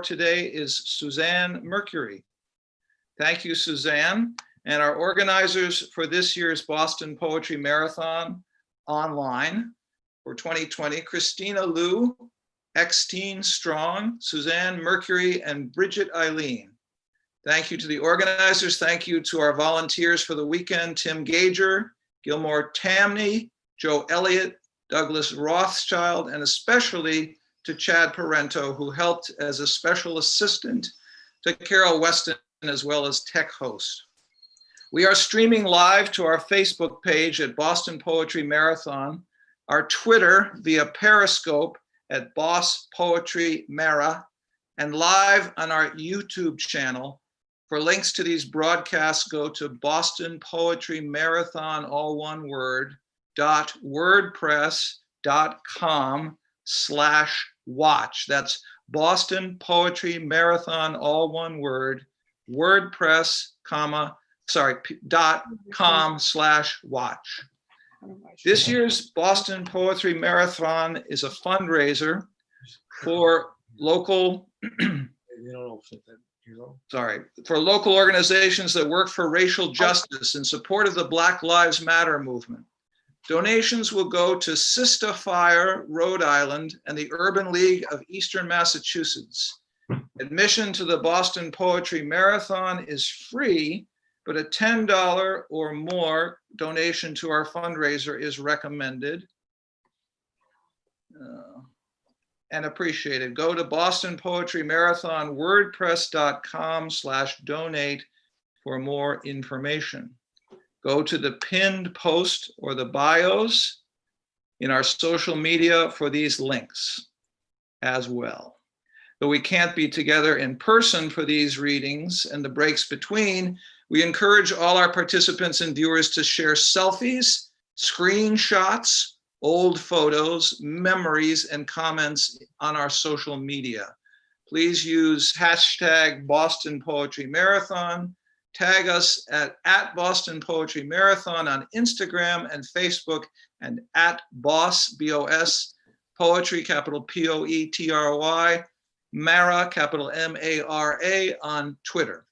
today is Suzanne Mercury. Thank you, Suzanne. And our organizers for this year's Boston Poetry Marathon online for 2020, Christina Liu, Xtina Strong, Suzanne Mercury, and Bridget Eileen. Thank you to the organizers. Thank you to our volunteers for the weekend, Tim Gager, Gilmore Tamney, Joe Elliott, Douglas Rothschild, and especially to Chad Parento, who helped as a special assistant to Carol Weston as well as tech host. We are streaming live to our Facebook page at Boston Poetry Marathon, our Twitter via Periscope at Boss Poetry Mara, and live on our YouTube channel. For links to these broadcasts, go to Boston Poetry Marathon, all one word, .wordpress.com/watch. That's Boston Poetry Marathon, all one word, .com/watch. This year's Boston Poetry Marathon is a fundraiser for local, for local organizations that work for racial justice in support of the Black Lives Matter movement. Donations will go to Sista Fire, Rhode Island, and the Urban League of Eastern Massachusetts. Admission to the Boston Poetry Marathon is free, but a $10 or more donation to our fundraiser is recommended and appreciated. Go to Boston Poetry Marathon, wordpress.com/donate for more information. Go to the pinned post or the bios in our social media for these links as well. Though we can't be together in person for these readings and the breaks between, we encourage all our participants and viewers to share selfies, screenshots, old photos, memories, and comments on our social media. Please use hashtag Boston Poetry Marathon. Tag us at Boston Poetry Marathon on Instagram and Facebook, and at Boss, B-O-S, Poetry, capital P-O-E-T-R-Y, Mara, capital M-A-R-A, on Twitter.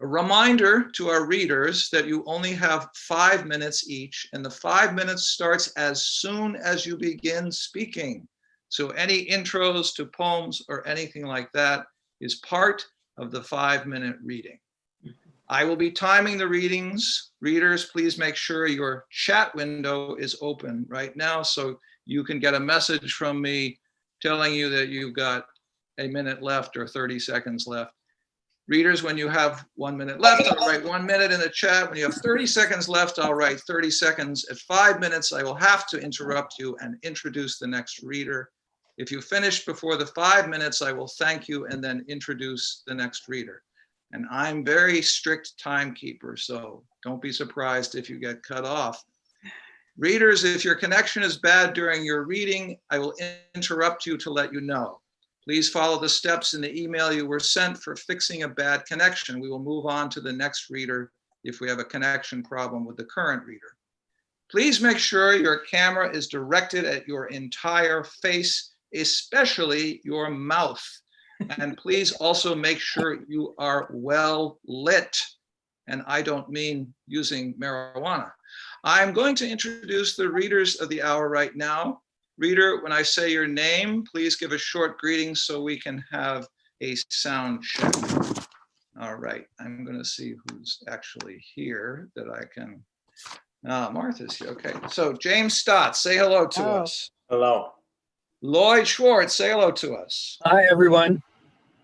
A reminder to our readers that you only have 5 minutes each, and the 5 minutes starts as soon as you begin speaking. So any intros to poems or anything like that is part of the 5-minute reading. I will be timing the readings. Readers, please make sure your chat window is open right now so you can get a message from me telling you that you've got a minute left or 30 seconds left. Readers, when you have 1 minute left, I'll write 1 minute in the chat. When you have 30 seconds left, I'll write 30 seconds. At 5 minutes, I will have to interrupt you and introduce the next reader. If you finish before the 5 minutes, I will thank you and then introduce the next reader. And I'm very strict timekeeper, so don't be surprised if you get cut off. Readers, if your connection is bad during your reading, I will interrupt you to let you know. Please follow the steps in the email you were sent for fixing a bad connection. We will move on to the next reader if we have a connection problem with the current reader. Please make sure your camera is directed at your entire face, especially your mouth. And please also make sure you are well lit. And I don't mean using marijuana. I'm going to introduce the readers of the hour right now. Reader, when I say your name, please give a short greeting so we can have a sound check. All right, I'm going to see who's actually here that I can. Martha's here. Okay, so James Stotts, say hello to us. Hello. Lloyd Schwartz, say hello to us. Hi, everyone.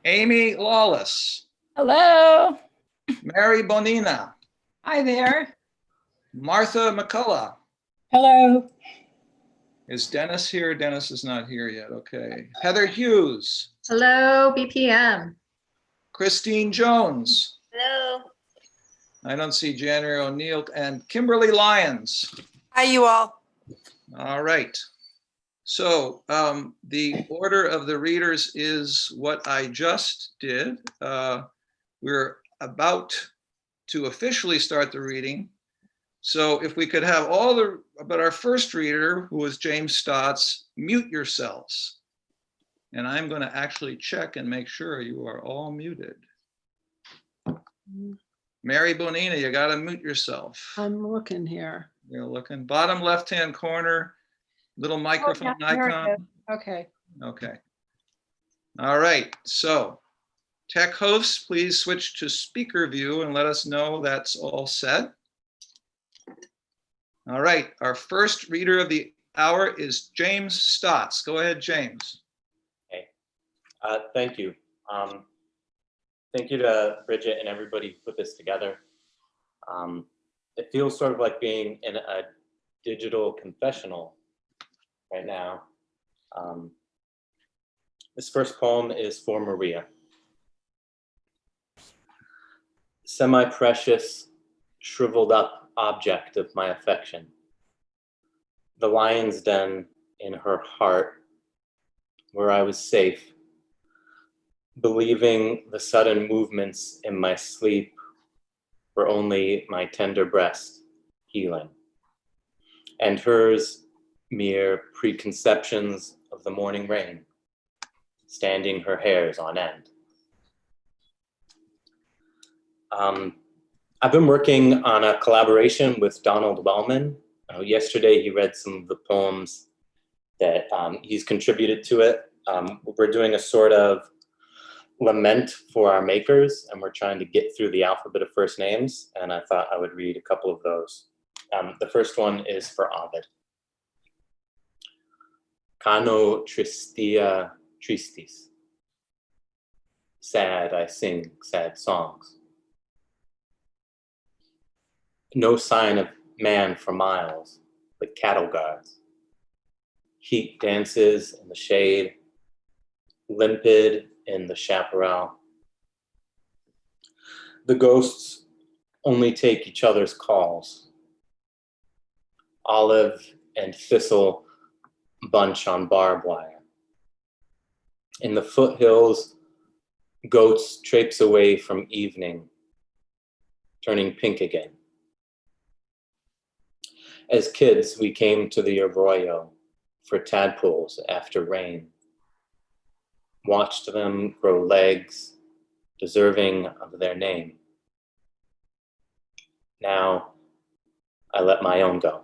Amy Lawless. Hello. Mary Bonina. Hi there. Martha McCollough. Hello. Is Dennis here? Dennis is not here yet. Okay. Heather Hughes. Hello, BPM. Christine Jones. Hello. I don't see January O'Neill. And Kimberly Lyons. Hi, you all. All right. So the order of the readers is what I just did. We're about to officially start the reading. So if we could have but our first reader, who is James Stotts, mute yourselves. And I'm going to actually check and make sure you are all muted. Mary Bonina, you got to mute yourself. I'm looking here. You're looking bottom left-hand corner, little microphone There it icon. is. Okay. Okay. All right. So tech hosts, please switch to speaker view and let us know that's all set. All right. Our first reader of the hour is James Stotts. Go ahead, James. Hey, thank you. Thank you to Bridget and everybody who put this together. It feels sort of like being in a digital confessional right now. This first poem is for Maria. Semi-precious, shriveled up object of my affection. The lion's den in her heart, where I was safe, believing the sudden movements in my sleep were only my tender breast healing, and hers mere preconceptions of the morning rain, standing her hairs on end. I've been working on a collaboration with Donald Wellman. Yesterday he read some of the poems that he's contributed to it. We're doing a sort of lament for our makers, and we're trying to get through the alphabet of first names, and I thought I would read a couple of those. The first one is for Ovid. Cano tristia tristis. Sad, I sing sad songs. No sign of man for miles, but cattle guards. Heat dances in the shade, limpid in the chaparral. The ghosts only take each other's calls. Olive and thistle bunch on barbed wire. In the foothills, goats traipse away from evening, turning pink again. As kids, we came to the arroyo for tadpoles after rain. Watched them grow legs, deserving of their name. Now, I let my own go.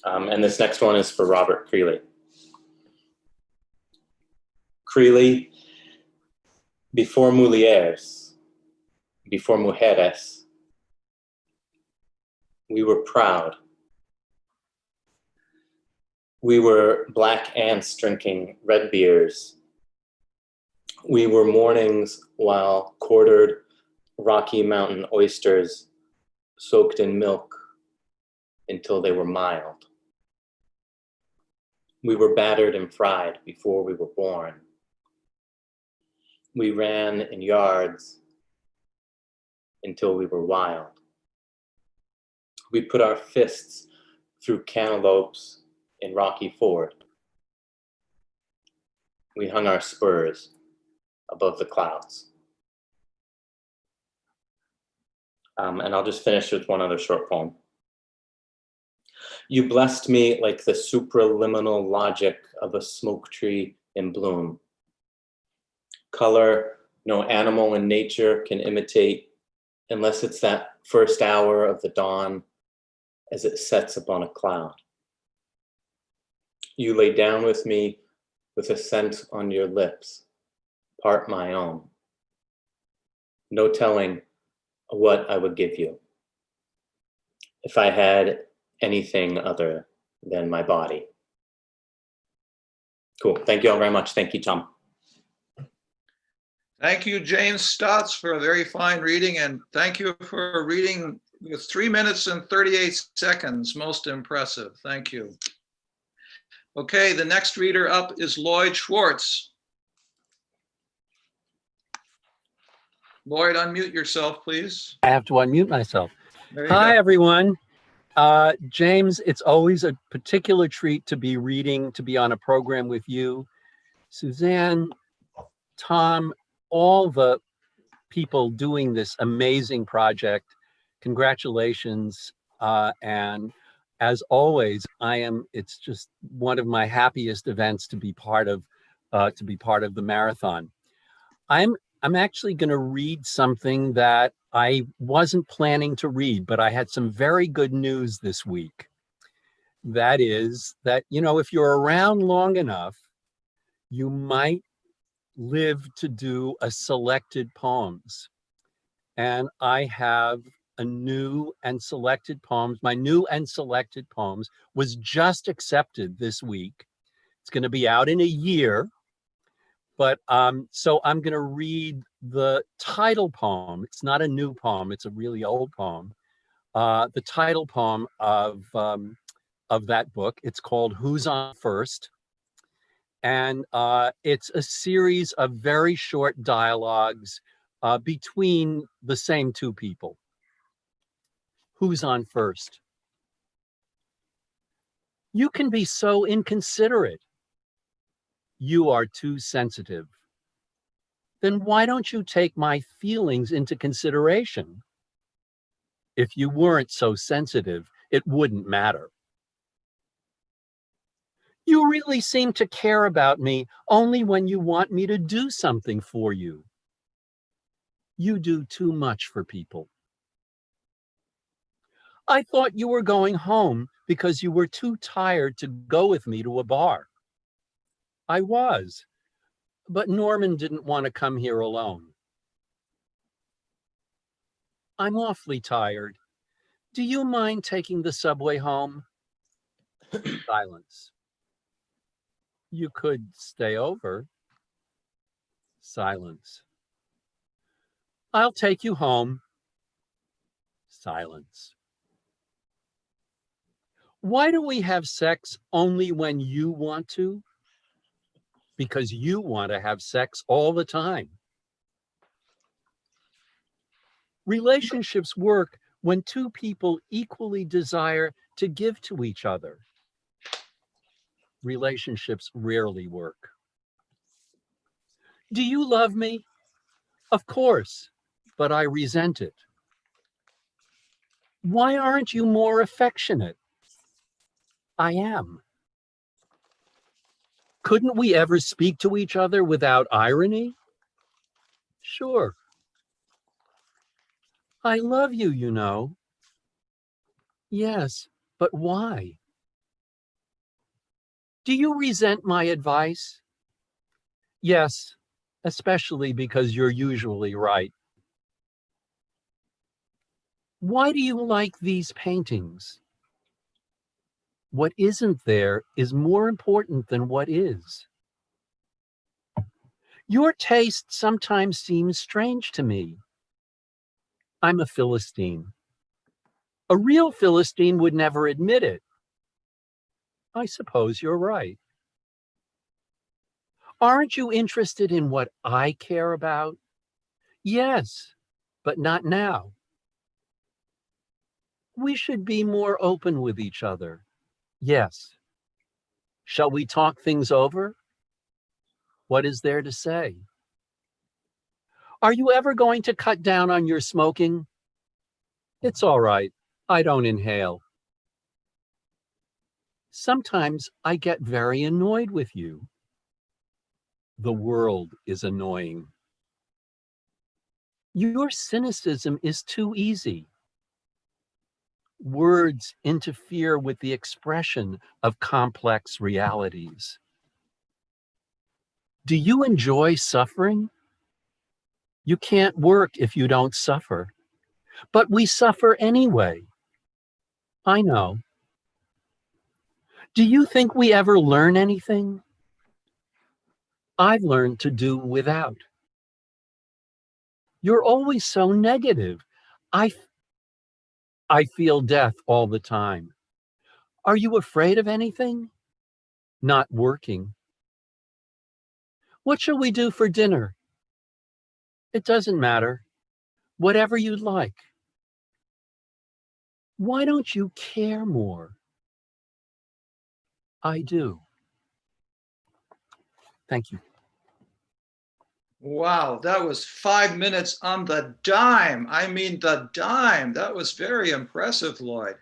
And this next one is for Robert Creeley. Creeley, before mujeres, before mujeres, we were proud. We were black ants drinking red beers. We were mornings while quartered Rocky Mountain oysters soaked in milk until they were mild. We were battered and fried before we were born. We ran in yards until we were wild. We put our fists through cantaloupes in Rocky Ford. We hung our spurs above the clouds. And I'll just finish with one other short poem. You blessed me like the supraliminal logic of a smoke tree in bloom. Color no animal in nature can imitate unless it's that first hour of the dawn as it sets upon a cloud. You lay down with me with a scent on your lips, part my own. No telling what I would give you if I had anything other than my body. Cool. Thank you all very much. Thank you, Tom. Thank you, James Stotts, for a very fine reading, and thank you for reading with 3 minutes and 38 seconds. Most impressive. Thank you. Okay, the next reader up is Lloyd Schwartz. Lloyd, unmute yourself, please. I have to unmute myself. There you Hi, go. everyone. James, it's always a particular treat to be on a program with you. Suzanne, Tom, all the people doing this amazing project. Congratulations. And As always, it's just one of my happiest events to be part of the marathon. I'm actually going to read something that I wasn't planning to read, but I had some very good news this week. That is that, if you're around long enough, you might live to do a selected poems. And I have a new and selected poems. My new and selected poems was just accepted this week. It's going to be out in a year. But so I'm going to read the title poem. It's not a new poem. It's a really old poem. The title poem of that book. It's called Who's on First? And it's a series of very short dialogues between the same two people. Who's on first? You can be so inconsiderate. You are too sensitive. Then why don't you take my feelings into consideration? If you weren't so sensitive, it wouldn't matter. You really seem to care about me only when you want me to do something for you. You do too much for people. I thought you were going home because you were too tired to go with me to a bar. I was, but Norman didn't want to come here alone. I'm awfully tired. Do you mind taking the subway home? Silence. You could stay over. Silence. I'll take you home. Silence. Why do we have sex only when you want to? Because you want to have sex all the time. Relationships work when two people equally desire to give to each other. Relationships rarely work. Do you love me? Of course, but I resent it. Why aren't you more affectionate? I am. Couldn't we ever speak to each other without irony? Sure. I love you, you know. Yes, but why? Do you resent my advice? Yes, especially because you're usually right. Why do you like these paintings? What isn't there is more important than what is. Your taste sometimes seems strange to me. I'm a Philistine. A real Philistine would never admit it. I suppose you're right. Aren't you interested in what I care about? Yes, but not now. We should be more open with each other. Yes. Shall we talk things over? What is there to say? Are you ever going to cut down on your smoking? It's all right. I don't inhale. Sometimes I get very annoyed with you. The world is annoying. Your cynicism is too easy. Words interfere with the expression of complex realities. Do you enjoy suffering? You can't work if you don't suffer. But we suffer anyway. I know. Do you think we ever learn anything? I've learned to do without. You're always so negative. I feel death all the time. Are you afraid of anything? Not working. What shall we do for dinner? It doesn't matter. Whatever you'd like. Why don't you care more? I do. Thank you. Wow, that was 5 minutes on the dime. I mean, the dime. That was very impressive, Lloyd.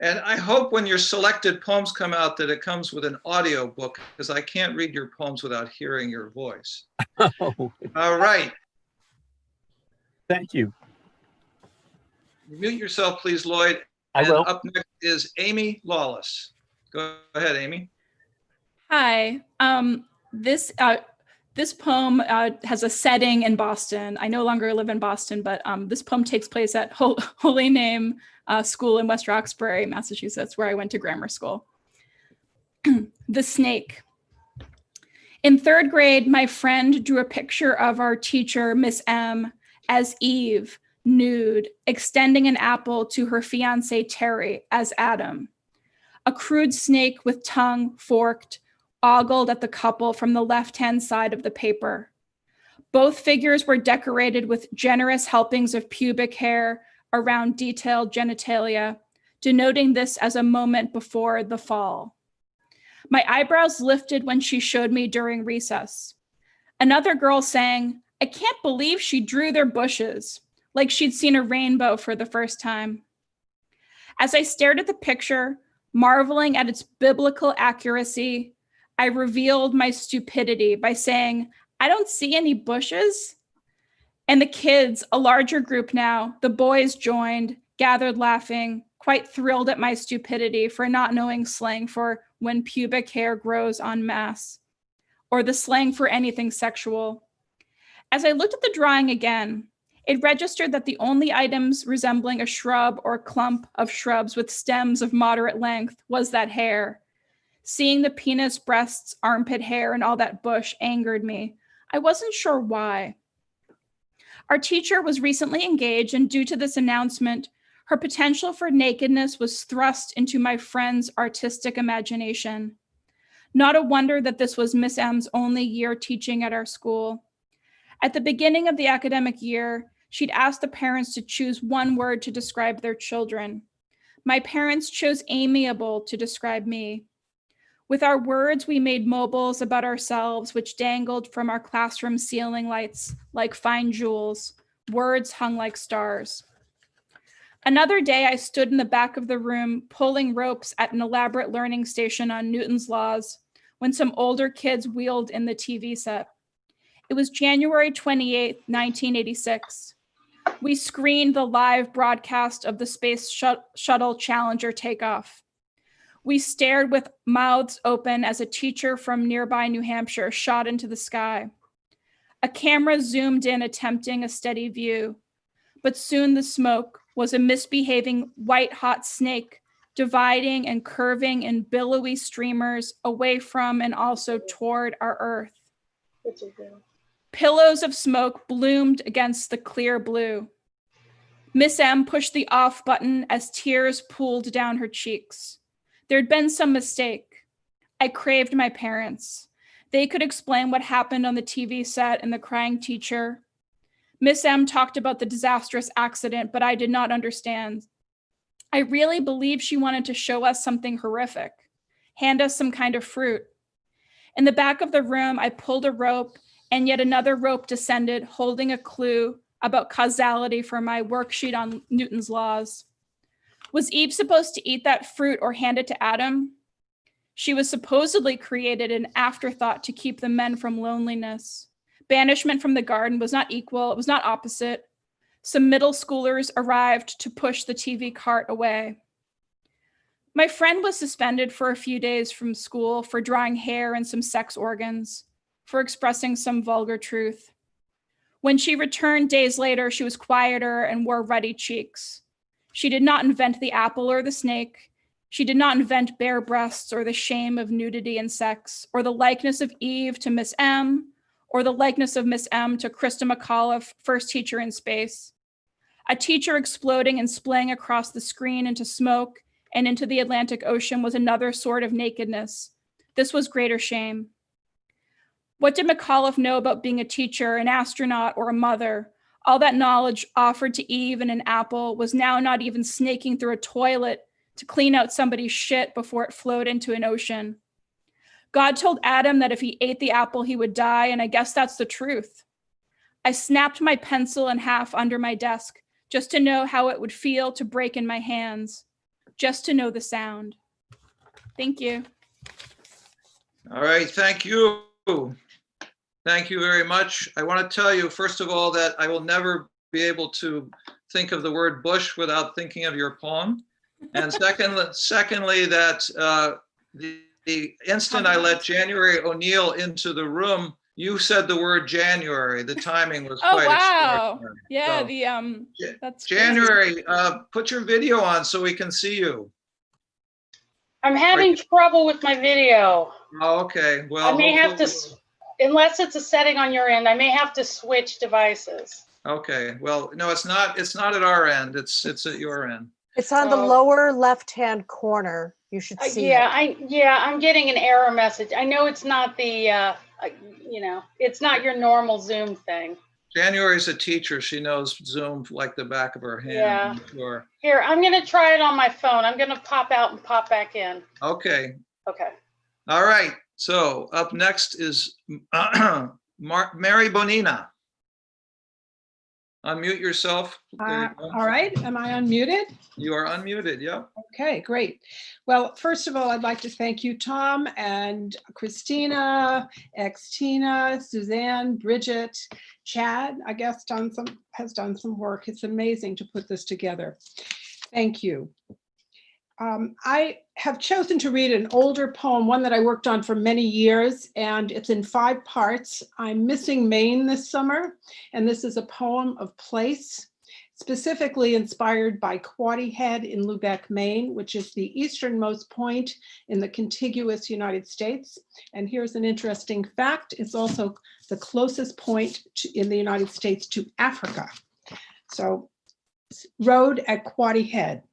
And I hope when your selected poems come out that it comes with an audio book, because I can't read your poems without hearing your voice. Oh, All right. thank you. Mute yourself, please, Lloyd. I And will. up next is Amy Lawless. Go ahead, Amy. Hi. This poem has a setting in Boston. I no longer live in Boston, but this poem takes place at Holy Name School in West Roxbury, Massachusetts, where I went to grammar school. The Snake. In third grade, my friend drew a picture of our teacher, Miss M, as Eve, nude, extending an apple to her fiancé, Terry, as Adam. A crude snake with tongue forked, ogled at the couple from the left-hand side of the paper. Both figures were decorated with generous helpings of pubic hair around detailed genitalia, denoting this as a moment before the fall. My eyebrows lifted when she showed me during recess. Another girl sang, "I can't believe she drew their bushes," like she'd seen a rainbow for the first time. As I stared at the picture, marveling at its biblical accuracy, I revealed my stupidity by saying, "I don't see any bushes." And the kids, a larger group now, the boys joined, gathered laughing, quite thrilled at my stupidity for not knowing slang for when pubic hair grows en masse, or the slang for anything sexual. As I looked at the drawing again, it registered that the only items resembling a shrub or clump of shrubs with stems of moderate length was that hair. Seeing the penis, breasts, armpit hair, and all that bush angered me. I wasn't sure why. Our teacher was recently engaged, and due to this announcement, her potential for nakedness was thrust into my friend's artistic imagination. Not a wonder that this was Miss M's only year teaching at our school. At the beginning of the academic year, she'd asked the parents to choose one word to describe their children. My parents chose amiable to describe me. With our words, we made mobiles about ourselves, which dangled from our classroom ceiling lights like fine jewels. Words hung like stars. Another day, I stood in the back of the room, pulling ropes at an elaborate learning station on Newton's laws, when some older kids wheeled in the TV set. It was January 28, 1986. We screened the live broadcast of the Space Shuttle Challenger takeoff. We stared with mouths open as a teacher from nearby New Hampshire shot into the sky. A camera zoomed in, attempting a steady view, but soon the smoke was a misbehaving white-hot snake dividing and curving in billowy streamers away from and also toward our Earth. Pillows of smoke bloomed against the clear blue. Miss M pushed the off button as tears pooled down her cheeks. There'd been some mistake. I craved my parents. They could explain what happened on the TV set and the crying teacher. Miss M talked about the disastrous accident, but I did not understand. I really believed she wanted to show us something horrific, hand us some kind of fruit. In the back of the room, I pulled a rope, and yet another rope descended, holding a clue about causality for my worksheet on Newton's laws. Was Eve supposed to eat that fruit or hand it to Adam? She was supposedly created an afterthought to keep the men from loneliness. Banishment from the garden was not equal, it was not opposite. Some middle schoolers arrived to push the TV cart away. My friend was suspended for a few days from school for drawing hair and some sex organs, for expressing some vulgar truth. When she returned days later, she was quieter and wore ruddy cheeks. She did not invent the apple or the snake. She did not invent bare breasts or the shame of nudity and sex, or the likeness of Eve to Miss M, or the likeness of Miss M to Krista McCollough, first teacher in space. A teacher exploding and splaying across the screen into smoke and into the Atlantic Ocean was another sort of nakedness. This was greater shame. What did McCollough know about being a teacher, an astronaut, or a mother? All that knowledge offered to Eve in an apple was now not even snaking through a toilet to clean out somebody's shit before it flowed into an ocean. God told Adam that if he ate the apple, he would die, and I guess that's the truth. I snapped my pencil in half under my desk just to know how it would feel to break in my hands. just to know the sound. Thank you. All right, thank you. Thank you very much. I want to tell you, first of all, that I will never be able to think of the word bush without thinking of your poem. And secondly, that the instant I let January O'Neill into the room, you said the word January. The timing was Oh, quite wow. extraordinary. Yeah, So, that's crazy. January, put your video on so we can see you. I'm having trouble with my video. Oh, okay, well, I may have to, hopefully- unless it's a setting on your end, I may have to switch devices. okay, well, no, it's not at our end. It's at your end. It's on the Oh. lower left-hand corner. You should see Yeah, it. I'm getting an error message. I know it's not the, it's not your normal Zoom thing. January's a teacher. She knows Zoom like the back of her hand. Yeah. I'm sure. Here, I'm gonna try it on my phone. I'm gonna pop out and pop back in. Okay, Okay. all right. So up next is Mary Bonina. Unmute yourself. There you go. All right, am I unmuted? You are unmuted, yep. Okay, great. Well, first of all, I'd like to thank you, Tom, and Christina, Xtina, Suzanne, Bridget, Chad, I guess has done some work. It's amazing to put this together. Thank you. I have chosen to read an older poem, one that I worked on for many years, and it's in 5 parts. I'm missing Maine this summer, and this is a poem of place, specifically inspired by Quoddy Head in Lubec, Maine, which is the easternmost point in the contiguous United States. And here's an interesting fact. It's also the closest point in the United States to Africa. So, road at Quoddy Head.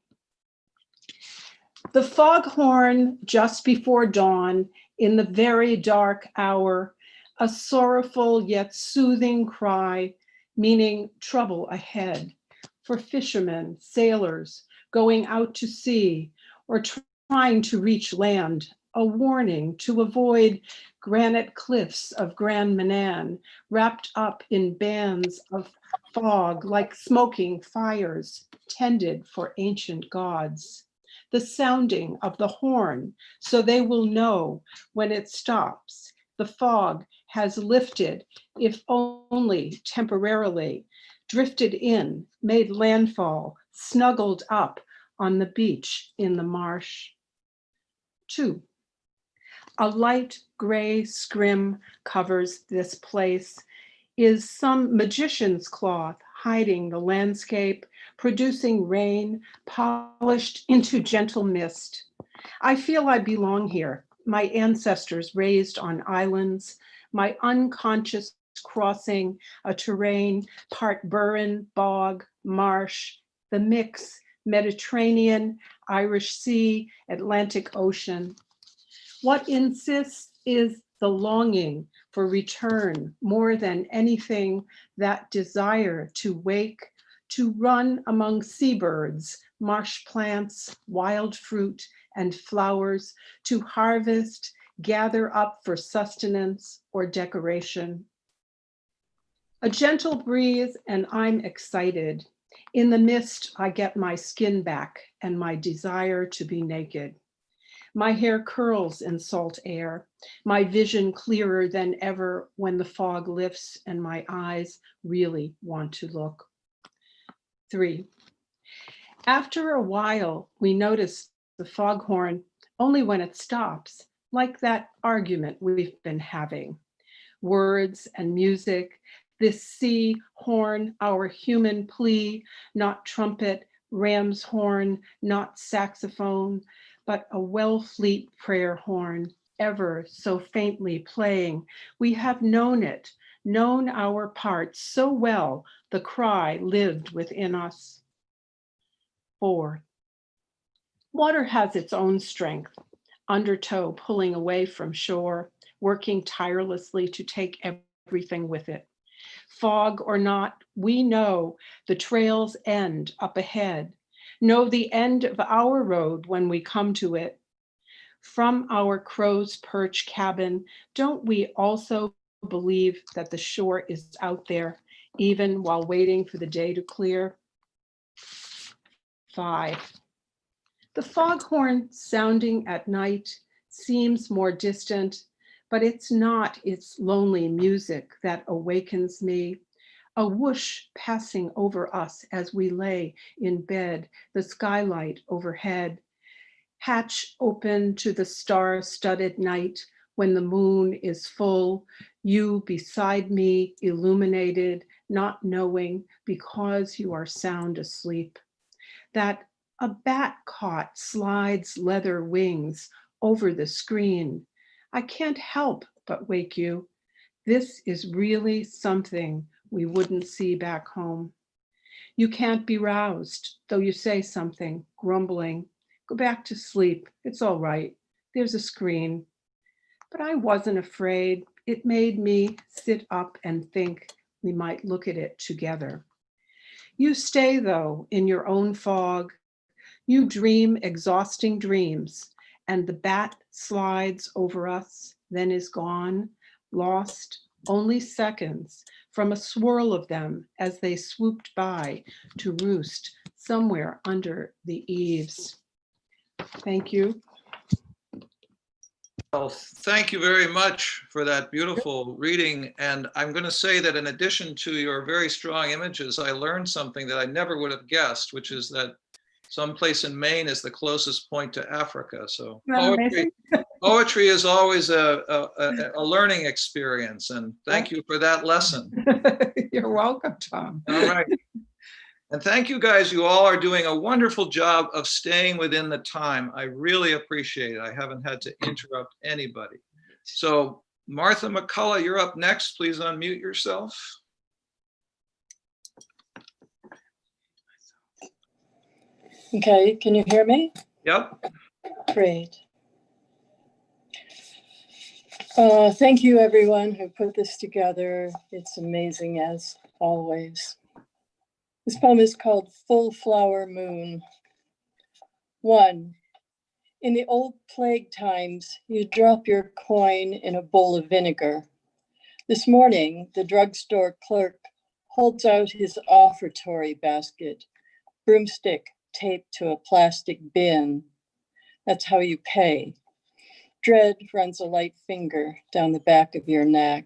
The foghorn just before dawn, in the very dark hour, a sorrowful yet soothing cry, meaning trouble ahead, for fishermen, sailors, going out to sea, or trying to reach land, a warning to avoid granite cliffs of Grand Manan, wrapped up in bands of fog like smoking fires, tended for ancient gods. The sounding of the horn, so they will know when it stops. The fog has lifted, if only temporarily, drifted in, made landfall, snuggled up on the beach in the marsh. 2. A light gray scrim covers this place, is some magician's cloth hiding the landscape, producing rain polished into gentle mist. I feel I belong here, my ancestors raised on islands, my unconscious crossing a terrain, part burren, bog, marsh, the mix, Mediterranean, Irish Sea, Atlantic Ocean. What insists is the longing for return more than anything, that desire to wake, to run among seabirds, marsh plants, wild fruit, and flowers, to harvest, gather up for sustenance or decoration. A gentle breeze and I'm excited. In the mist, I get my skin back and my desire to be naked. My hair curls in salt air, my vision clearer than ever when the fog lifts and my eyes really want to look. 3. After a while, we notice the foghorn only when it stops, like that argument we've been having. Words and music, this sea horn, our human plea, not trumpet, ram's horn, not saxophone, but a Wellfleet prayer horn, ever so faintly playing. We have known it, known our parts so well, the cry lived within us. 4. Water has its own strength, undertow pulling away from shore, working tirelessly to take everything with it. Fog or not, we know the trails end up ahead, know the end of our road when we come to it. From our crow's perch cabin, don't we also believe that the shore is out there, even while waiting for the day to clear? 5. The foghorn sounding at night seems more distant, but it's not its lonely music that awakens me. A whoosh passing over us as we lay in bed, the skylight overhead. Hatch open to the star-studded night when the moon is full, you beside me illuminated, not knowing because you are sound asleep. That a bat caught slides leather wings over the screen. I can't help but wake you. This is really something we wouldn't see back home. You can't be roused, though you say something, grumbling. Go back to sleep, it's all right. There's a screen. But I wasn't afraid. It made me sit up and think we might look at it together. You stay, though, in your own fog. You dream exhausting dreams, and the bat slides over us, then is gone, lost only seconds from a swirl of them as they swooped by to roost somewhere under the eaves. Thank you. Well, thank you very much for that beautiful reading. And I'm going to say that in addition to your very strong images, I learned something that I never would have guessed, which is that someplace in Maine is the closest point to Africa. So poetry is always a learning experience. And thank you for that lesson. You're welcome, Tom. All right. And thank you guys. You all are doing a wonderful job of staying within the time. I really appreciate it. I haven't had to interrupt anybody. So Martha McCollough, you're up next. Please unmute yourself. Okay, can you hear me? Yep. Great. Thank you, everyone who put this together. It's amazing as always. This poem is called Full Flower Moon. 1. In the old plague times, you drop your coin in a bowl of vinegar. This morning, the drugstore clerk holds out his offertory basket, broomstick taped to a plastic bin. That's how you pay. Dread runs a light finger down the back of your neck.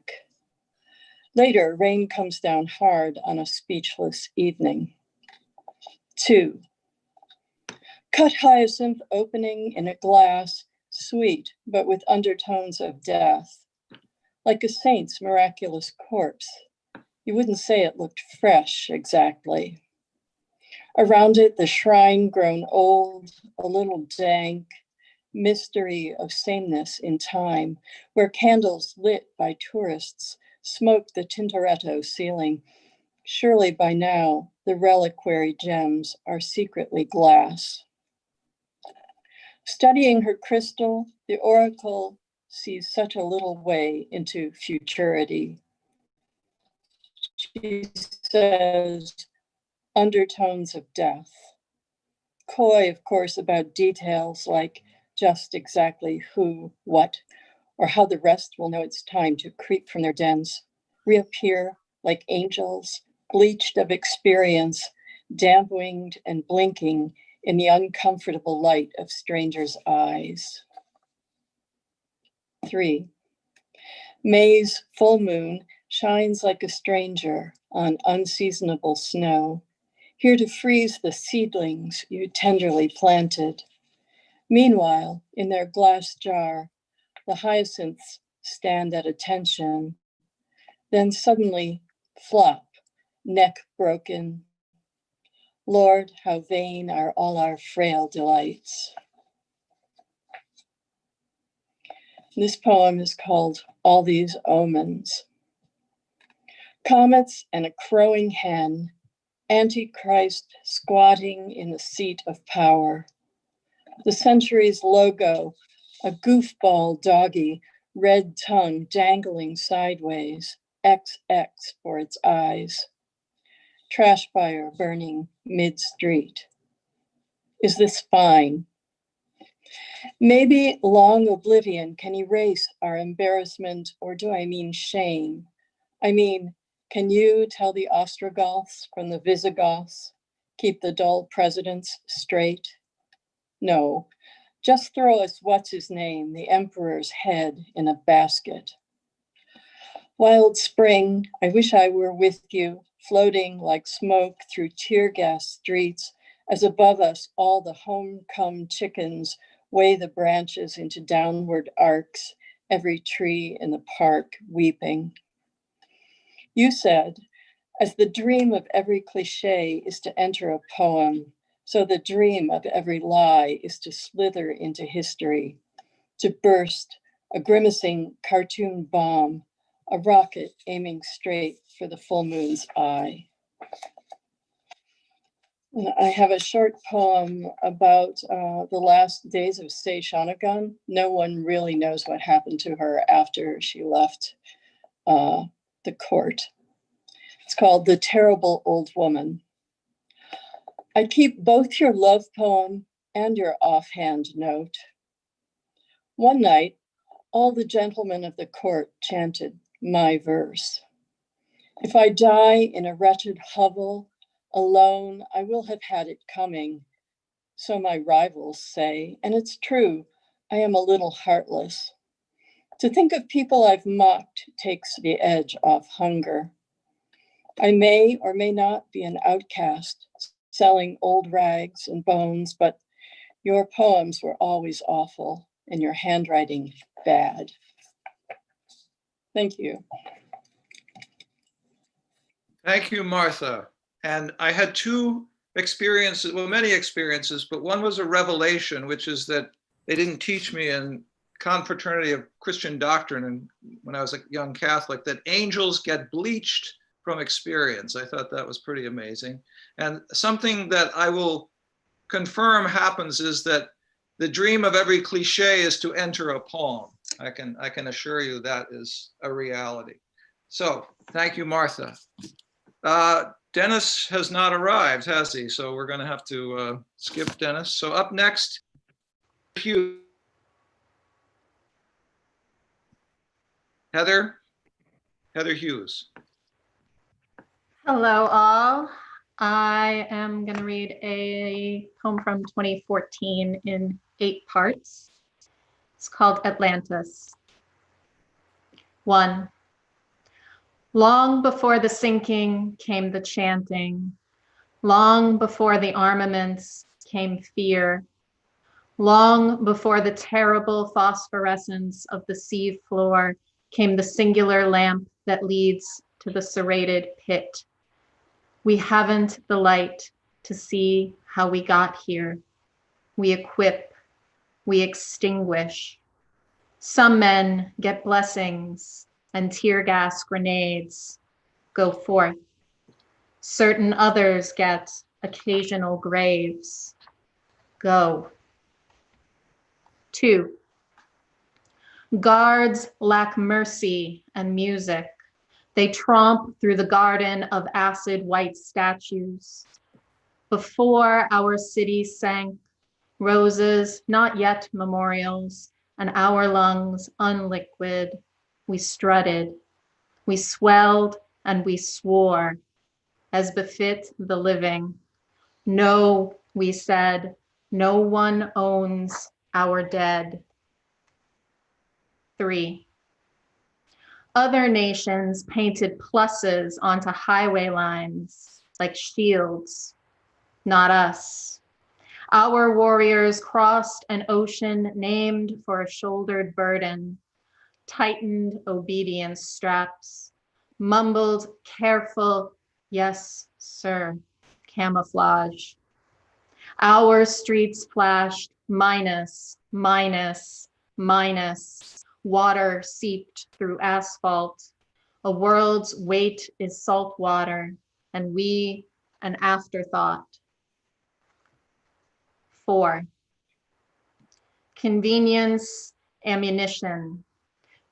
Later, rain comes down hard on a speechless evening. 2. Cut hyacinth opening in a glass, sweet, but with undertones of death. Like a saint's miraculous corpse. You wouldn't say it looked fresh exactly. Around it, the shrine grown old, a little dank, mystery of sameness in time, where candles lit by tourists smoke the Tintoretto ceiling. Surely by now, the reliquary gems are secretly glass. Studying her crystal, the oracle sees such a little way into futurity. She says, undertones of death. Coy, of course, about details like just exactly who, what, or how the rest will know it's time to creep from their dens, reappear like angels, bleached of experience, damp-winged and blinking in the uncomfortable light of strangers' eyes. 3. May's full moon shines like a stranger on unseasonable snow, here to freeze the seedlings you tenderly planted. Meanwhile, in their glass jar, the hyacinths stand at attention, then suddenly flop, neck broken. Lord, how vain are all our frail delights. This poem is called All These Omens. Comets and a crowing hen, Antichrist squatting in the seat of power. The century's logo, a goofball doggy, red tongue dangling sideways, XX for its eyes. Trash fire burning mid-street. Is this fine? Maybe long oblivion can erase our embarrassment, or do I mean shame? I mean, can you tell the Ostrogoths from the Visigoths, keep the dull presidents straight? No, just throw us what's his name, the emperor's head, in a basket. Wild spring, I wish I were with you, floating like smoke through tear gas streets, as above us all the home-come chickens weigh the branches into downward arcs, every tree in the park weeping. You said, as the dream of every cliche is to enter a poem, so the dream of every lie is to slither into history, to burst, a grimacing cartoon bomb, a rocket aiming straight for the full moon's eye. And I have a short poem about the last days of Sei Shonagon. No one really knows what happened to her after she left the court. It's called The Terrible Old Woman. I keep both your love poem and your offhand note. One night, all the gentlemen of the court chanted my verse. If I die in a wretched hovel, alone, I will have had it coming. So my rivals say, and it's true, I am a little heartless. To think of people I've mocked takes the edge off hunger. I may or may not be an outcast, selling old rags and bones, but your poems were always awful and your handwriting bad. Thank you. Thank you, Martha. And I had two experiences, well, many experiences, but one was a revelation, which is that they didn't teach me in Confraternity of Christian Doctrine and when I was a young Catholic, that angels get bleached from experience. I thought that was pretty amazing. And something that I will confirm happens is that the dream of every cliche is to enter a poem. I can assure you that is a reality. So thank you, Martha. Dennis has not arrived, has he? So we're gonna have to skip Dennis. So up next, Hughes. Heather Hughes. Hello, all. I am going to read a poem from 2014 in 8 parts. It's called Atlantis. 1. Long before the sinking came the chanting. Long before the armaments came fear. Long before the terrible phosphorescence of the sea floor came the singular lamp that leads to the serrated pit. We haven't the light to see how we got here. We equip, we extinguish. Some men get blessings and tear gas grenades go forth. Certain others get occasional graves. Go. 2. Guards lack mercy and music. They tromp through the garden of acid white statues. Before our city sank, roses, not yet memorials, and our lungs unliquid, we strutted, we swelled, and we swore, as befit the living. No, we said, no one owns our dead. 3. Other nations painted pluses onto highway lines like shields, not us. Our warriors crossed an ocean named for a shouldered burden, tightened obedience straps, mumbled careful, yes, sir, camouflage. Our streets flashed minus, minus, minus. Water seeped through asphalt. A world's weight is salt water, and we an afterthought. 4. Convenience, ammunition.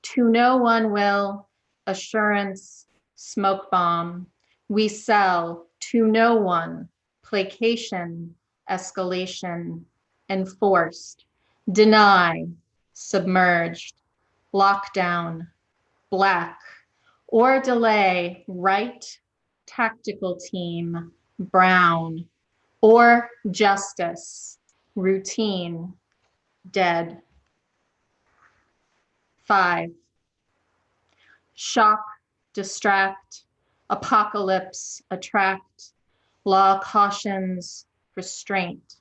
To no one will, assurance, smoke bomb. We sell to no one, placation, escalation, enforced, deny, submerged. Lockdown, black, or delay, right, tactical team, brown, or justice, routine, dead. 5. Shock, distract, apocalypse, attract, law cautions, restraint.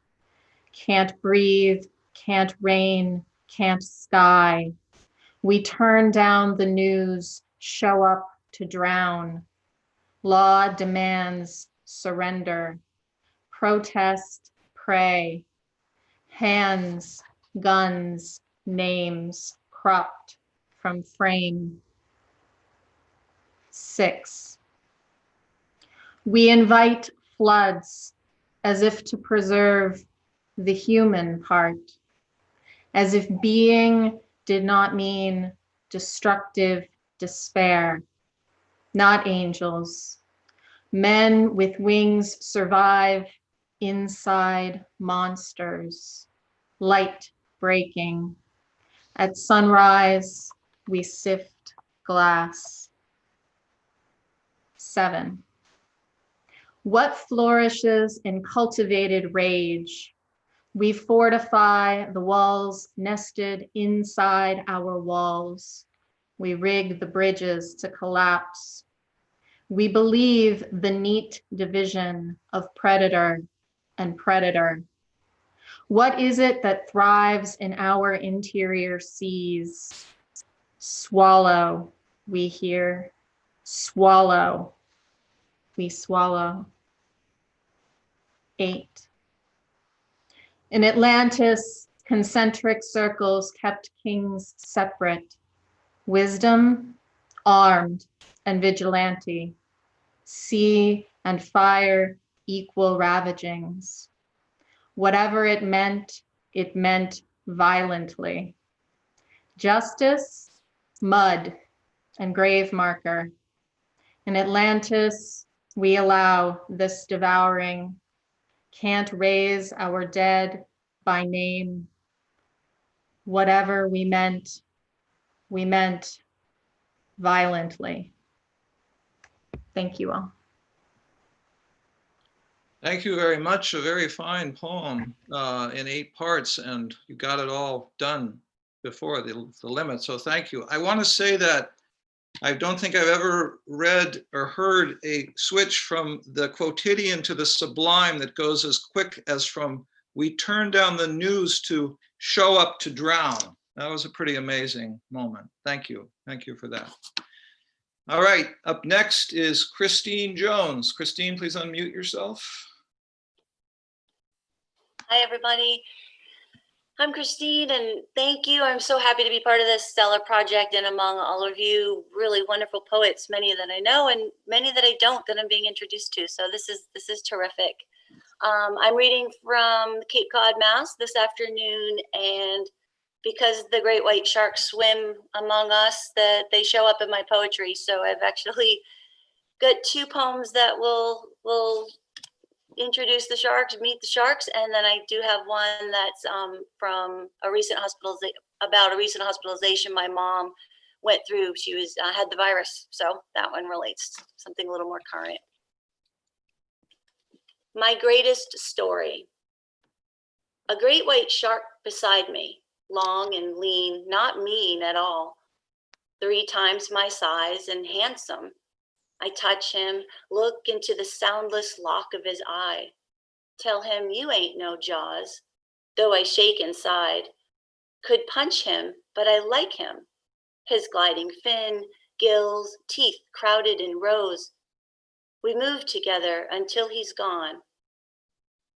Can't breathe, can't rain, can't sky. We turn down the news, show up to drown. Law demands surrender. Protest, pray. Hands, guns, names cropped from frame. 6. We invite floods as if to preserve the human part, as if being did not mean destructive despair, not angels. Men with wings survive inside monsters, light breaking. At sunrise, we sift glass. 7. What flourishes in cultivated rage? We fortify the walls nested inside our walls. We rig the bridges to collapse. We believe the neat division of predator and predator. What is it that thrives in our interior seas? Swallow, we hear. Swallow, we swallow. 8. In Atlantis, concentric circles kept kings separate. Wisdom, armed and vigilante. Sea and fire, equal ravagings. Whatever it meant violently. Justice, mud and grave marker. In Atlantis, we allow this devouring. Can't raise our dead by name. Whatever we meant violently. Thank you all. Thank you very much. A very fine poem in 8 parts, and you got it all done before the limit, so thank you. I want to say that I don't think I've ever read or heard a switch from the quotidian to the sublime that goes as quick as from we turn down the news to show up to drown. That was a pretty amazing moment. Thank you. Thank you for that. All right, up next is Christine Jones. Christine, please unmute yourself. Hi, everybody. I'm Christine, and thank you. I'm so happy to be part of this stellar project and among all of you really wonderful poets, many that I know and many that I don't, that I'm being introduced to. So this is terrific. I'm reading from Cape Cod, Mass. this afternoon, and because the great white sharks swim among us, that they show up in my poetry. So I've actually got 2 poems that will introduce the sharks, meet the sharks, and then I do have one that's from a recent hospitalization my mom went through. She was had the virus, so that one relates to something a little more current. My greatest story. A great white shark beside me, long and lean, not mean at all, 3 times my size and handsome. I touch him, look into the soundless lock of his eye, tell him you ain't no Jaws, though I shake inside. Could punch him, but I like him. His gliding fin, gills, teeth crowded in rows. We move together until he's gone.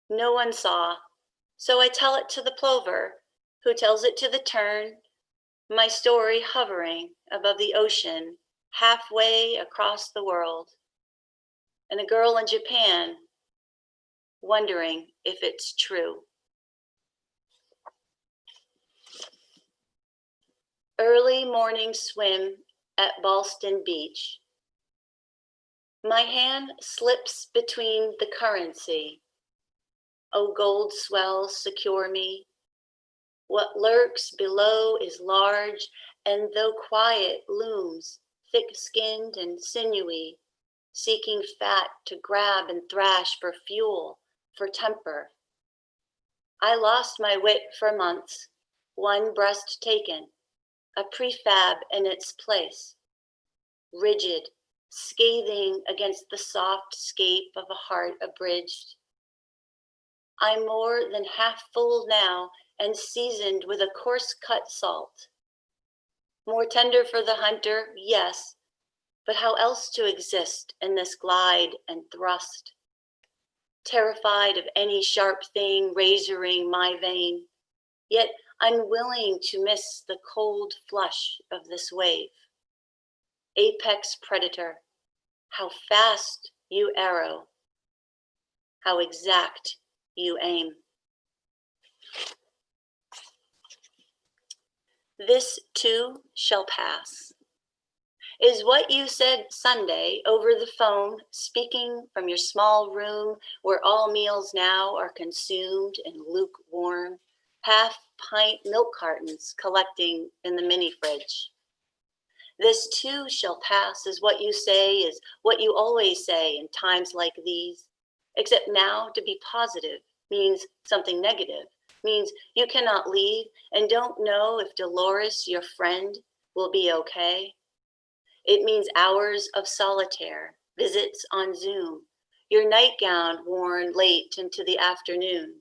No one saw, so I tell it to the plover, who tells it to the tern, my story hovering above the ocean, halfway across the world, and a girl in Japan wondering if it's true. Early morning swim at Ballston Beach. My hand slips between the currency. Oh, gold swells secure me. What lurks below is large, and though quiet looms, thick-skinned and sinewy, seeking fat to grab and thrash for fuel, for temper. I lost my wit for months, one breast taken, a prefab in its place, rigid, scathing against the soft scape of a heart abridged. I'm more than half full now and seasoned with a coarse cut salt. More tender for the hunter, yes, but how else to exist in this glide and thrust? Terrified of any sharp thing razoring my vein, yet unwilling to miss the cold flush of this wave. Apex predator, how fast you arrow, how exact you aim. This too shall pass, is what you said Sunday over the phone, speaking from your small room where all meals now are consumed in lukewarm, half-pint milk cartons collecting in the mini fridge. This too shall pass is what you say, is what you always say in times like these, except now to be positive means something negative, means you cannot leave and don't know if Dolores, your friend, will be okay. It means hours of solitaire, visits on Zoom, your nightgown worn late into the afternoon.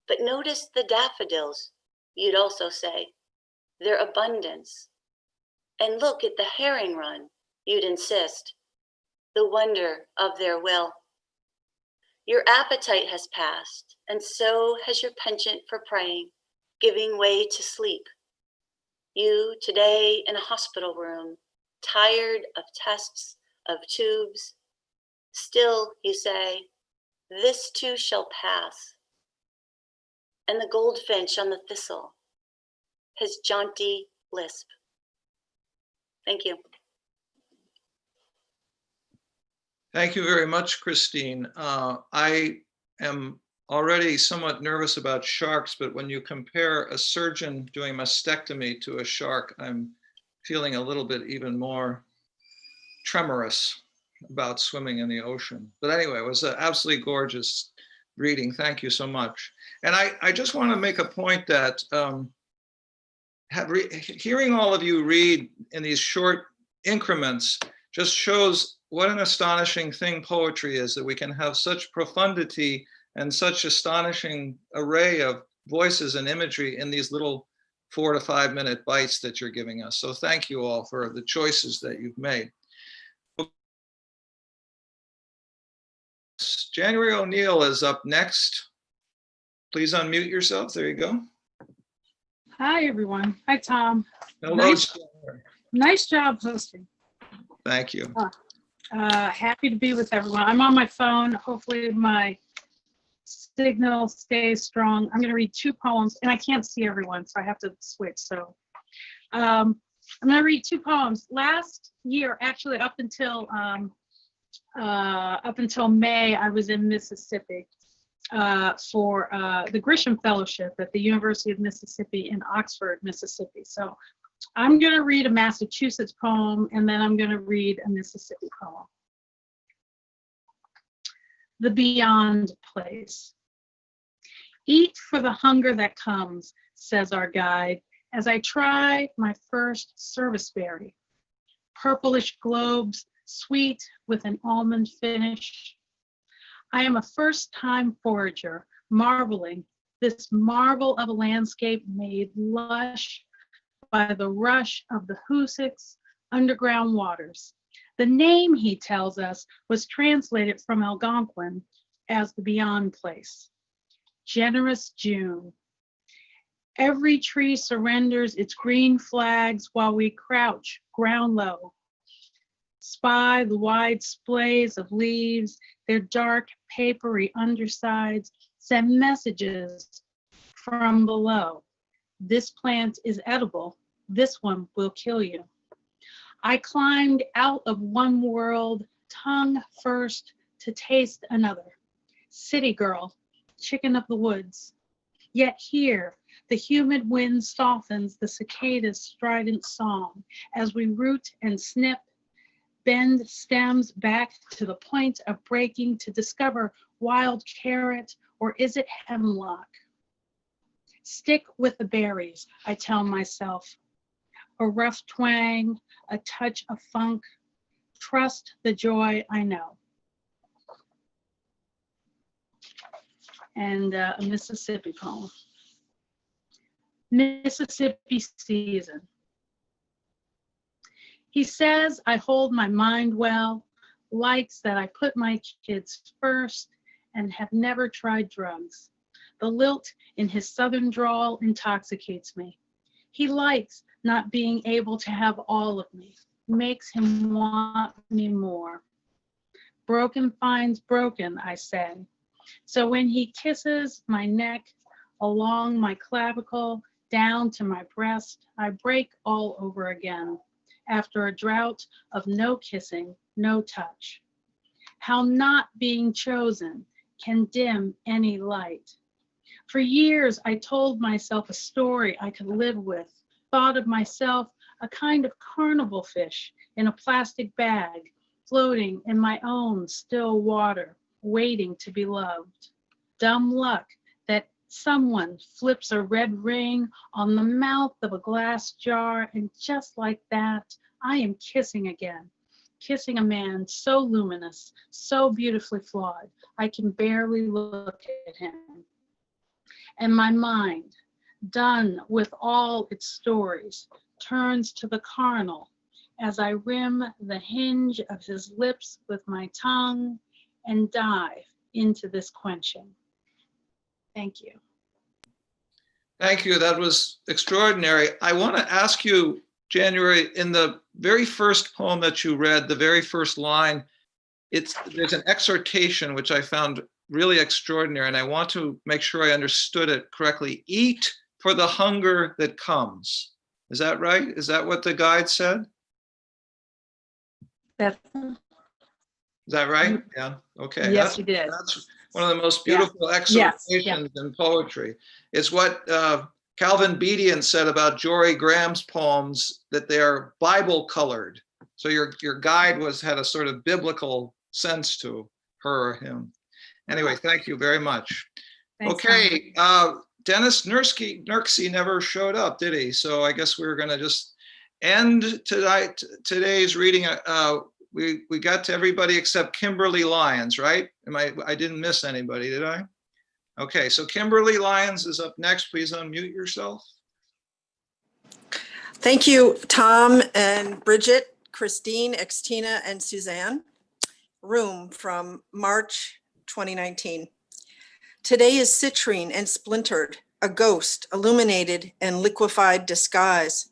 But notice the daffodils, you'd also say, their abundance. And look at the herring run, you'd insist, the wonder of their will. Your appetite has passed, and so has your penchant for praying, giving way to sleep. You today in a hospital room, tired of tests, of tubes. Still, you say, this too shall pass. And the goldfinch on the thistle, his jaunty lisp. Thank you. Thank you very much, Christine. I am already somewhat nervous about sharks, but when you compare a surgeon doing mastectomy to a shark, I'm feeling a little bit even more tremorous about swimming in the ocean. But anyway, it was an absolutely gorgeous reading. Thank you so much. And I just want to make a point that hearing all of you read in these short increments just shows what an astonishing thing poetry is, that we can have such profundity and such astonishing array of voices and imagery in these little 4 to 5 minute bites that you're giving us. So thank you all for the choices that you've made. January O'Neill is up next. Please unmute yourself. There you go. Hi, everyone. Hi, Tom. Hello. Nice job hosting. Thank you. Happy to be with everyone. I'm on my phone. Hopefully my signal stays strong. I'm going to read 2 poems, and I can't see everyone, so I have to switch. So I'm going to read 2 poems. Last year, actually up until May, I was in Mississippi for the Grisham Fellowship at the University of Mississippi in Oxford, Mississippi. So I'm going to read a Massachusetts poem, and then I'm going to read a Mississippi poem. The Beyond Place. Eat for the hunger that comes, says our guide, as I try my first service berry. Purplish globes, sweet with an almond finish. I am a first-time forager, marveling this marvel of a landscape made lush by the rush of the Hoosic's underground waters. The name, he tells us, was translated from Algonquin as the Beyond Place. Generous June. Every tree surrenders its green flags while we crouch ground low. Spy the wide splays of leaves, their dark, papery undersides send messages from below. This plant is edible. This one will kill you. I climbed out of one world, tongue first, to taste another. City girl, chicken of the woods. Yet here, the humid wind softens the cicada's strident song as we root and snip, bend stems back to the point of breaking to discover wild carrot, or is it hemlock? Stick with the berries, I tell myself. A rough twang, a touch of funk. Trust the joy I know. And a Mississippi poem. Mississippi season. He says I hold my mind well, likes that I put my kids first, and have never tried drugs. The lilt in his southern drawl intoxicates me. He likes not being able to have all of me, makes him want me more. Broken finds broken, I say. So when he kisses my neck, along my clavicle, down to my breast, I break all over again, after a drought of no kissing, no touch. How not being chosen can dim any light. For years, I told myself a story I could live with, thought of myself a kind of carnival fish in a plastic bag, floating in my own still water, waiting to be loved. Dumb luck that someone flips a red ring on the mouth of a glass jar, and just like that, I am kissing again. Kissing a man so luminous, so beautifully flawed, I can barely look at him. And my mind, done with all its stories, turns to the carnal as I rim the hinge of his lips with my tongue and dive into this quenching. Thank you. Thank you. That was extraordinary. I want to ask you, January, in the very first poem that you read, the very first line, there's an exhortation which I found really extraordinary, and I want to make sure I understood it correctly. Eat for the hunger that comes. Is that right? Is that what the guide said? That's, Is that right? Yeah. Okay. yes, you did. That's one of the most beautiful exhortations in poetry. It's what Calvin Bedian said about Jory Graham's poems, that they are Bible colored. So your guide had a sort of biblical sense to her or him. Anyway, thank you very much. Thanks, Okay, Dennis Nurkse never showed up, did he? So I guess we're going to just end today's reading. We got to everybody except Kimberly Lyons, right? I didn't miss anybody, did I? Okay, so Kimberly Lyons is up next. Please unmute yourself. Thank you, Tom and Bridget, Christine, Xtina, and Suzanne. Room from March 2019. Today is citrine and splintered, a ghost, illuminated and liquefied disguise.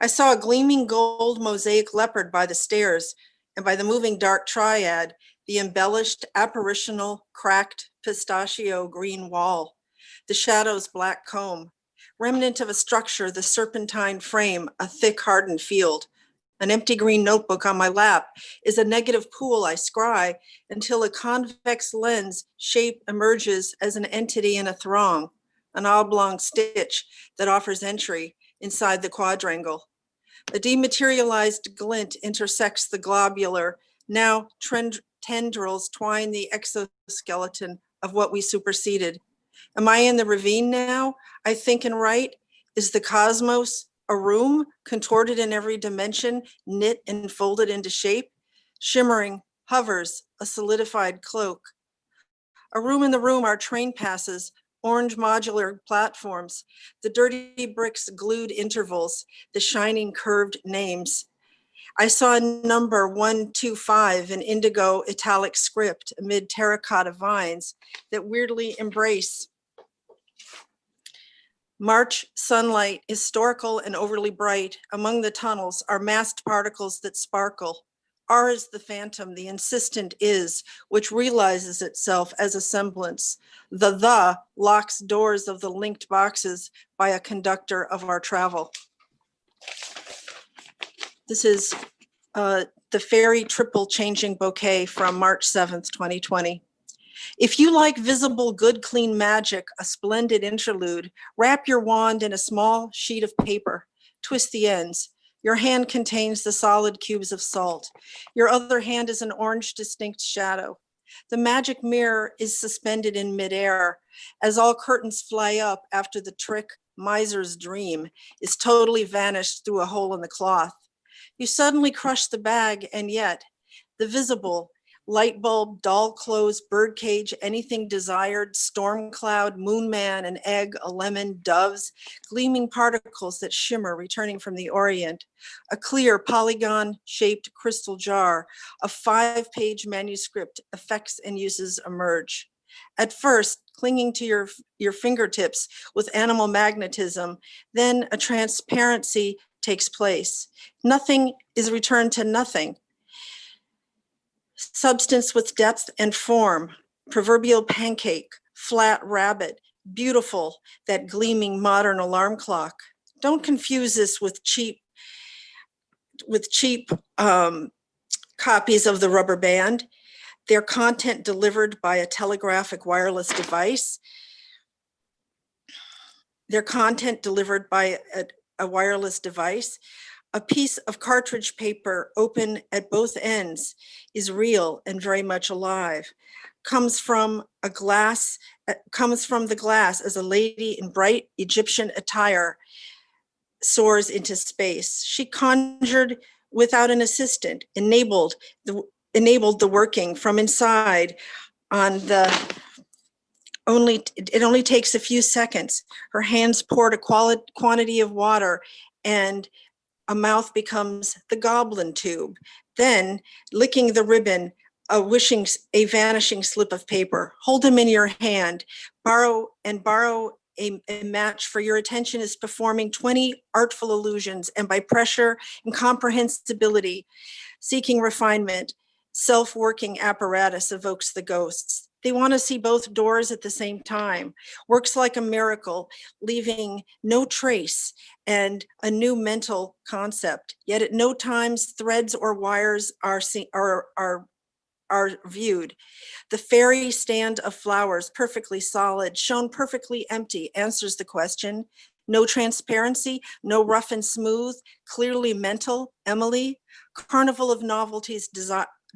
I saw a gleaming gold mosaic leopard by the stairs, and by the moving dark triad, the embellished, apparitional, cracked pistachio green wall, the shadow's black comb, remnant of a structure, the serpentine frame, a thick hardened field. An empty green notebook on my lap is a negative pool I scry until a convex lens shape emerges as an entity in a throng, an oblong stitch that offers entry inside the quadrangle. A dematerialized glint intersects the globular. Now tendrils twine the exoskeleton of what we superseded. Am I in the ravine now? I think and write. Is the cosmos a room contorted in every dimension, knit and folded into shape? Shimmering, hovers, a solidified cloak. A room in the room are train passes, orange modular platforms, the dirty bricks glued intervals, the shining curved names. I saw number 125 in indigo italic script amid terracotta vines that weirdly embrace. March sunlight, historical and overly bright. Among the tunnels are massed particles that sparkle. R is the phantom, the insistent is, which realizes itself as a semblance. The locks doors of the linked boxes by a conductor of our travel. This is the fairy triple changing bouquet from March 7th, 2020. If you like visible, good, clean magic, a splendid interlude, wrap your wand in a small sheet of paper, twist the ends. Your hand contains the solid cubes of salt. Your other hand is an orange distinct shadow. The magic mirror is suspended in midair as all curtains fly up after the trick miser's dream is totally vanished through a hole in the cloth. You suddenly crush the bag, and yet the visible light bulb, doll clothes, birdcage, anything desired, storm cloud, moon man, an egg, a lemon, doves, gleaming particles that shimmer returning from the Orient, a clear polygon-shaped crystal jar, a 5-page manuscript, effects and uses emerge. At first, clinging to your fingertips with animal magnetism, then a transparency takes place. Nothing is returned to nothing. Substance with depth and form, proverbial pancake, flat rabbit, beautiful, that gleaming modern alarm clock. Don't confuse this with cheap copies of the rubber band. Their content delivered by a telegraphic wireless device. Their content delivered by a wireless device. A piece of cartridge paper open at both ends is real and very much alive. Comes from the glass as a lady in bright Egyptian attire soars into space. She conjured without an assistant, enabled the working from inside it only takes a few seconds. Her hands poured a quantity of water and a mouth becomes the goblin tube. Then, licking the ribbon, a vanishing slip of paper. Hold them in your hand. Borrow a match, for your attention is performing 20 artful illusions, and by pressure, incomprehensibility, seeking refinement, self-working apparatus evokes the ghosts. They want to see both doors at the same time. Works like a miracle, leaving no trace and a new mental concept. Yet at no times threads or wires are viewed. The fairy stand of flowers, perfectly solid, shown perfectly empty, answers the question. No transparency, no rough and smooth, clearly mental. Emily, carnival of novelties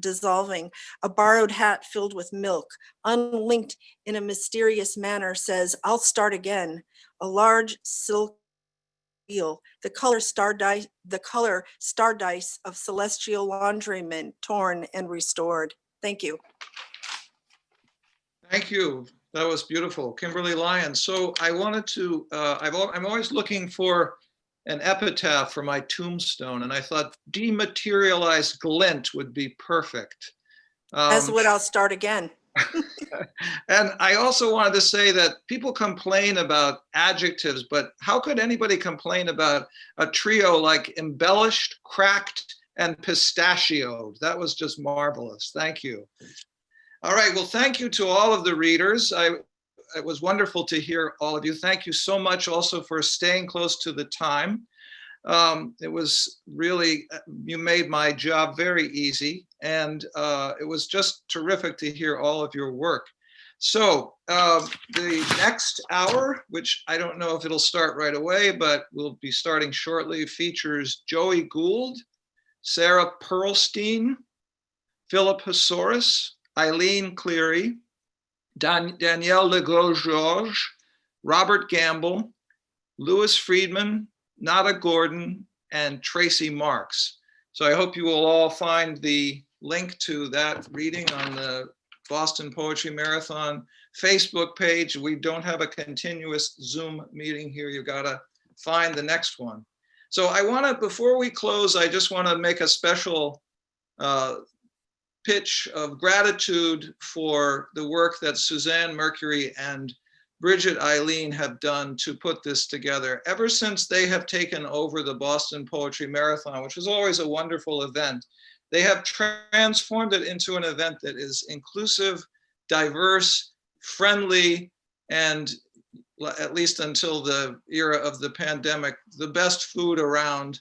dissolving, a borrowed hat filled with milk, unlinked in a mysterious manner, says, I'll start again. A large silk wheel, the color star dice of celestial laundrymen, torn and restored. Thank you. Thank you. That was beautiful. Kimberly Lyons. So I wanted to, I'm always looking for an epitaph for my tombstone, and I thought dematerialized glint would be perfect. That's what I'll start again. And I also wanted to say that people complain about adjectives, but how could anybody complain about a trio like embellished, cracked, and pistachioed? That was just marvelous. Thank you. All right, well, thank you to all of the readers. It was wonderful to hear all of you. Thank you so much also for staying close to the time. It was really, you made my job very easy, and it was just terrific to hear all of your work. So the next hour, which I don't know if it'll start right away, but we'll be starting shortly, features Joey Gould, Sarah Pearlstein, Philip Hasouris, Eileen Cleary, Danielle Legros-Georges, Robert Gamble, Louis Friedman, Nada Gordon, and Tracy Marks. So I hope you will all find the link to that reading on the Boston Poetry Marathon Facebook page. We don't have a continuous Zoom meeting here. You gotta find the next one. So I wanna, before we close, I just wanna make a special pitch of gratitude for the work that Suzanne, Mercury, and Bridget, Eileen have done to put this together. Ever since they have taken over the Boston Poetry Marathon, which was always a wonderful event, they have transformed it into an event that is inclusive, diverse, friendly, and at least until the era of the pandemic, the best food around,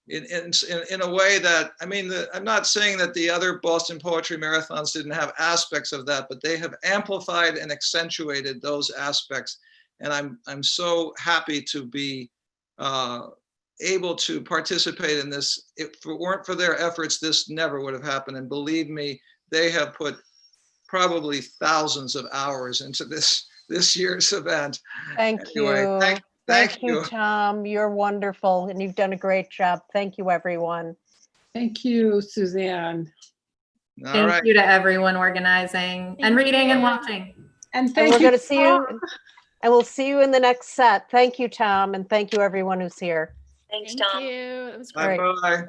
in a way that, I mean, I'm not saying that the other Boston Poetry Marathons didn't have aspects of that, but they have amplified and accentuated those aspects. And I'm so happy to be able to participate in this. If it weren't for their efforts, this never would have happened. And believe me, they have put probably thousands of hours into this year's event. Thank Anyway, you. thank you. Tom. You're wonderful and you've done a great job. Thank you, everyone. Thank you, Suzanne. All Thank right. you to everyone organizing and reading and watching. And And thank we're you. going to see you, and we'll see you in the next set. Thank you, Tom, and thank you, everyone who's here. Thanks, Thank Tom. you. It was All great. right. Bye-bye.